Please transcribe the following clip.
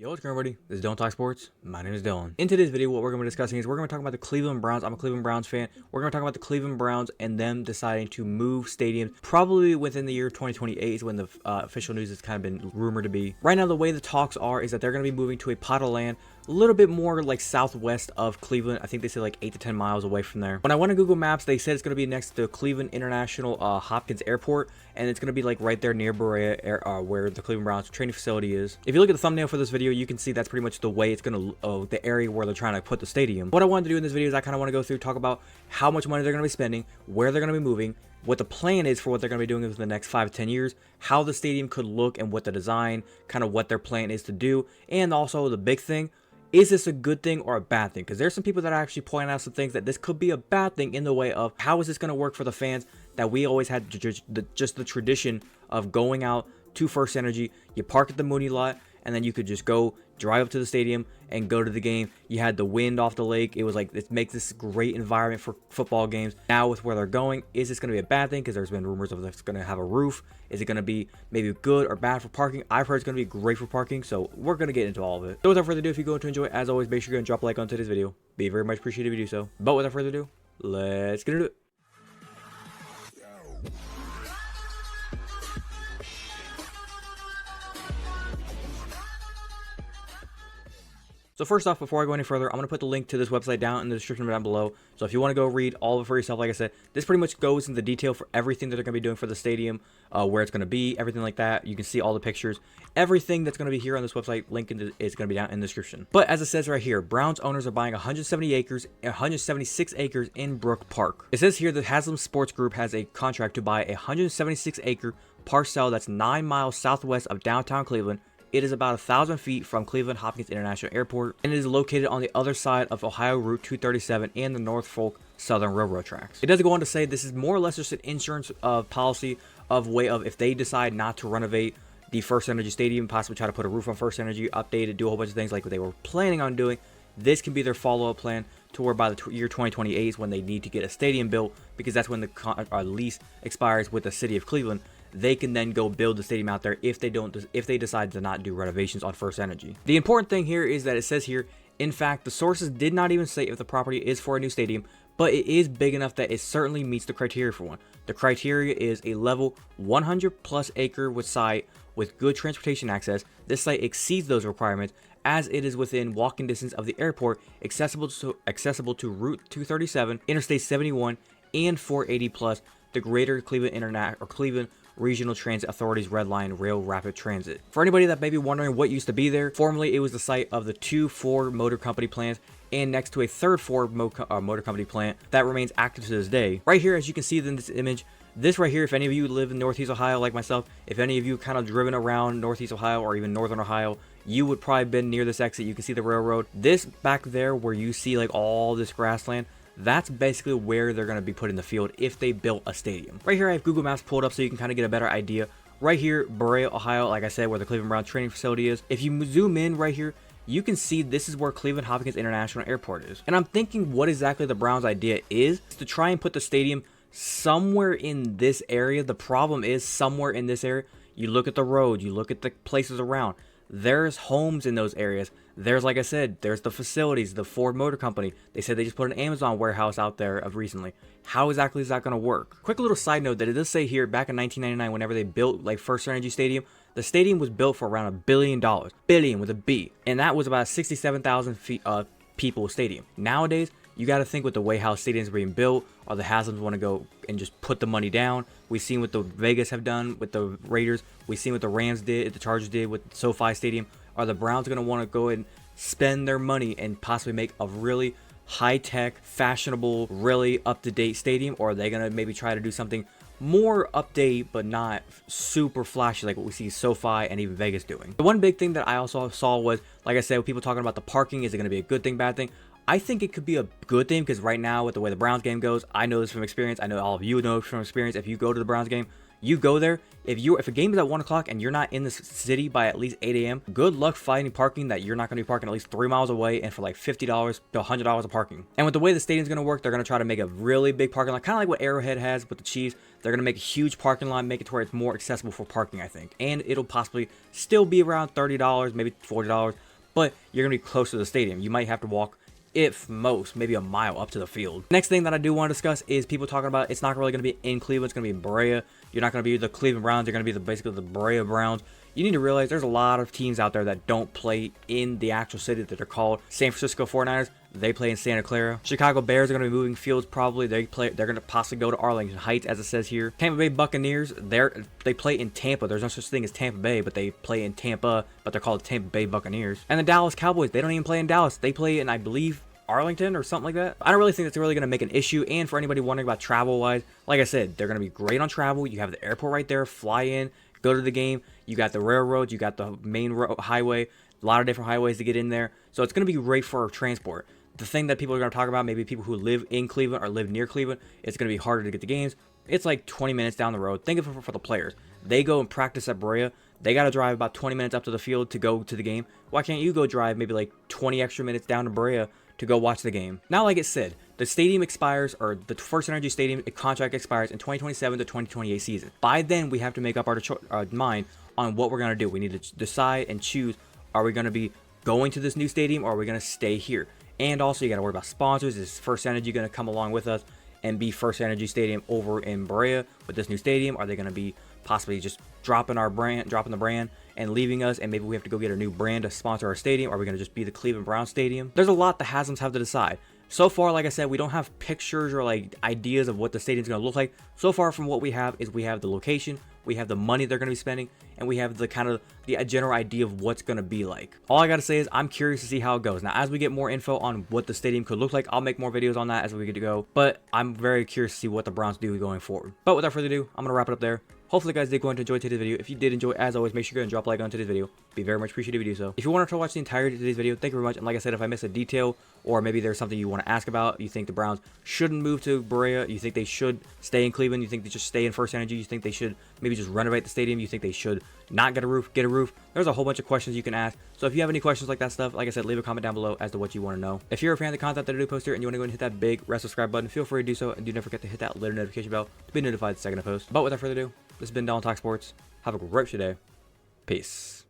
Yo, what's going on, everybody? This is Don't Talk Sports. My name is Dylan. In today's video, what we're going to be discussing is we're going to talk about the Cleveland Browns. I'm a Cleveland Browns fan. We're going to talk about the Cleveland Browns and them deciding to move stadiums probably within the year 2028 is when the official news has kind of been rumored to be. Right now, the way the talks are is that they're going to be moving to a pot of land a little bit more like southwest of Cleveland. I think they say like 8 to 10 miles away from there. When I went to Google Maps, they said it's going to be next to Cleveland International Hopkins Airport, and it's going to be like right there near Berea, where the Cleveland Browns training facility is. If you look at the thumbnail for this video, you can see that's pretty much the way it's going to, the area where they're trying to put the stadium. What I wanted to do in this video is I kind of want to go through, talk about how much money they're going to be spending, where they're going to be moving, what the plan is for what they're going to be doing in the next 5 to 10 years, how the stadium could look and what the design, kind of what their plan is to do, and also the big thing, is this a good thing or a bad thing? Because there's some people that are actually pointing out some things that this could be a bad thing in the way of how is this going to work for the fans that we always had just the tradition of going out to First Energy. You park at the Mooney lot and then you could just go drive up to the stadium and go to the game. You had the wind off the lake. It was like, it makes this great environment for football games. Now with where they're going, is this going to be a bad thing? Because there's been rumors of it's going to have a roof. Is it going to be maybe good or bad for parking? I've heard it's going to be great for parking, so we're going to get into all of it. So without further ado, if you're going to enjoy it, as always, make sure you're going to drop a like on today's video. Be very much appreciated if you do so. But without further ado, let's get into it. So first off, before I go any further, I'm going to put the link to this website down in the description down below. So if you want to go read all of it for yourself, like I said, this pretty much goes into detail for everything that they're going to be doing for the stadium, where it's going to be, everything like that. You can see all the pictures. Everything that's going to be here on this website, link is going to be down in the description. But as it says right here, Browns owners are buying 176 acres in Brook Park. It says here that Haslam Sports Group has a contract to buy a 176-acre parcel that's 9 miles southwest of downtown Cleveland. It is about 1,000 feet from Cleveland Hopkins International Airport, and it is located on the other side of Ohio Route 237 and the Norfolk Southern Railroad tracks. It does go on to say this is more or less just an insurance policy of way of if they decide not to renovate the First Energy Stadium, possibly try to put a roof on First Energy, update it, do a whole bunch of things like what they were planning on doing. This can be their follow-up plan to where by the year 2028 is when they need to get a stadium built, because that's when the lease expires with the city of Cleveland. They can then go build the stadium out there if they decide to not do renovations on First Energy. The important thing here is that it says here, in fact, the sources did not even say if the property is for a new stadium, but it is big enough that it certainly meets the criteria for one. The criteria is a level 100 plus acre with site with good transportation access. This site exceeds those requirements as it is within walking distance of the airport, accessible to Route 237, Interstate 71, and 480 plus the Greater Cleveland Cleveland Regional Transit Authority's Red Line Rail Rapid Transit. For anybody that may be wondering what used to be there, formerly it was the site of the 2 Ford Motor Company plants and next to a 3rd Ford Motor Company plant that remains active to this day. Right here, as you can see in this image, this right here, if any of you live in Northeast Ohio like myself, if any of you kind of driven around Northeast Ohio or even Northern Ohio, you would probably been near this exit. You can see the railroad. This back there where you see like all this grassland, that's basically where they're going to be putting the field if they built a stadium. Right here, I have Google Maps pulled up so you can kind of get a better idea. Right here, Berea, Ohio, like I said, where the Cleveland Browns training facility is. If you zoom in right here, you can see this is where Cleveland Hopkins International Airport is. And I'm thinking what exactly the Browns' idea is to try and put the stadium somewhere in this area. The problem is somewhere in this area, you look at the road, you look at the places around. There's homes in those areas. There's, like I said, there's the facilities, the Ford Motor Company. They said they just put an Amazon warehouse out there of recently. How exactly is that going to work? Quick little side note that it does say here, back in 1999, whenever they built like First Energy Stadium, the stadium was built for around $1 billion. Billion with a B. And that was about 67,000 feet people stadium. Nowadays, you got to think with the way how stadiums are being built, or the Haslams want to go and just put the money down. We've seen what the Vegas have done with the Raiders. We've seen what the Rams did, the Chargers did with SoFi Stadium. Are the Browns going to want to go and spend their money and possibly make a really high-tech, fashionable, really up-to-date stadium? Or are they going to maybe try to do something more update but not super flashy like what we see SoFi and even Vegas doing? The one big thing that I also saw was, like I said, people talking about the parking. Is it going to be a good thing, bad thing? I think it could be a good thing because right now with the way the Browns game goes, I know this from experience. I know all of you know from experience. If you go to the Browns game, you go there. If a game is at 1 o'clock and you're not in the city by at least 8 a.m., good luck finding parking that you're not going to be parking at least 3 miles away and for like $50 to $100 of parking. And with the way the stadium's going to work, they're going to try to make a really big parking lot, kind of like what Arrowhead has with the Chiefs. They're going to make a huge parking lot, make it to where it's more accessible for parking, I think. And it'll possibly still be around $30, maybe $40 but you're going to be close to the stadium. You might have to walk, if most, maybe a mile up to the field. Next thing that I do want to discuss is people talking about it's not really going to be in Cleveland. It's going to be in Berea. You're not going to be the Cleveland Browns. You're going to be basically the Berea Browns. You need to realize there's a lot of teams out there that don't play in the actual city that they're called. San Francisco 49ers, they play in Santa Clara. Chicago Bears are going to be moving fields probably. They're going to possibly go to Arlington Heights, as it says here. Tampa Bay Buccaneers, they play in Tampa. There's no such thing as Tampa Bay, but they play in Tampa, but they're called Tampa Bay Buccaneers. And the Dallas Cowboys, they don't even play in Dallas. They play in, I believe, Arlington or something like that. I don't really think that's really going to make an issue. And for anybody wondering about travel wise, like I said, they're going to be great on travel. You have the airport right there, fly in, go to the game. You got the railroads, you got the main highway, a lot of different highways to get in there. So it's going to be great for transport. The thing that people are going to talk about, maybe people who live in Cleveland or live near Cleveland, it's going to be harder to get the games. It's like 20 minutes down the road. Think of it for the players. They go and practice at Berea. They got to drive about 20 minutes up to the field to go to the game. Why can't you go drive maybe like 20 extra minutes down to Berea to go watch the game? Now, like it said, the stadium expires, or the First Energy Stadium contract expires in 2027 to 2028 season. By then, we have to make up our mind on what we're going to do. We need to decide and choose, are we going to be going to this new stadium or are we going to stay here? And also, you got to worry about sponsors. Is First Energy going to come along with us and be First Energy Stadium over in Berea with this new stadium? Are they going to be possibly just dropping the brand and leaving us, and maybe we have to go get a new brand to sponsor our stadium? Are we going to just be the Cleveland Browns Stadium? There's a lot the Haslam's have to decide. So far, like I said, we don't have pictures or like ideas of what the stadium's going to look like. So far from what we have is we have the location, we have the money they're going to be spending, and we have the kind of the general idea of what's going to be like. All I got to say is I'm curious to see how it goes. Now, as we get more info on what the stadium could look like, I'll make more videos on that as we get to go. But I'm very curious to see what the Browns do going forward. But without further ado, I'm going to wrap it up there. Hopefully, guys did go on to enjoy today's video. If you did enjoy, as always, make sure you go and drop a like on today's video. Be very much appreciated if you do so. If you want to watch the entirety of today's video, thank you very much. And like I said, if I miss a detail, or maybe there's something you want to ask about, you think the Browns shouldn't move to Berea, you think they should stay in Cleveland, you think they just stay in First Energy, you think they should maybe just renovate the stadium, you think they should not get a roof, there's a whole bunch of questions you can ask. So if you have any questions like that stuff, like I said, leave a comment down below as to what you want to know. If you're a fan of the content that I do post here and you want to go and hit that big red subscribe button, feel free to do so, and do not forget to hit that little notification bell to be notified the second I post. But without further ado, this has been Dylan Talk Sports. Have a great day. Peace.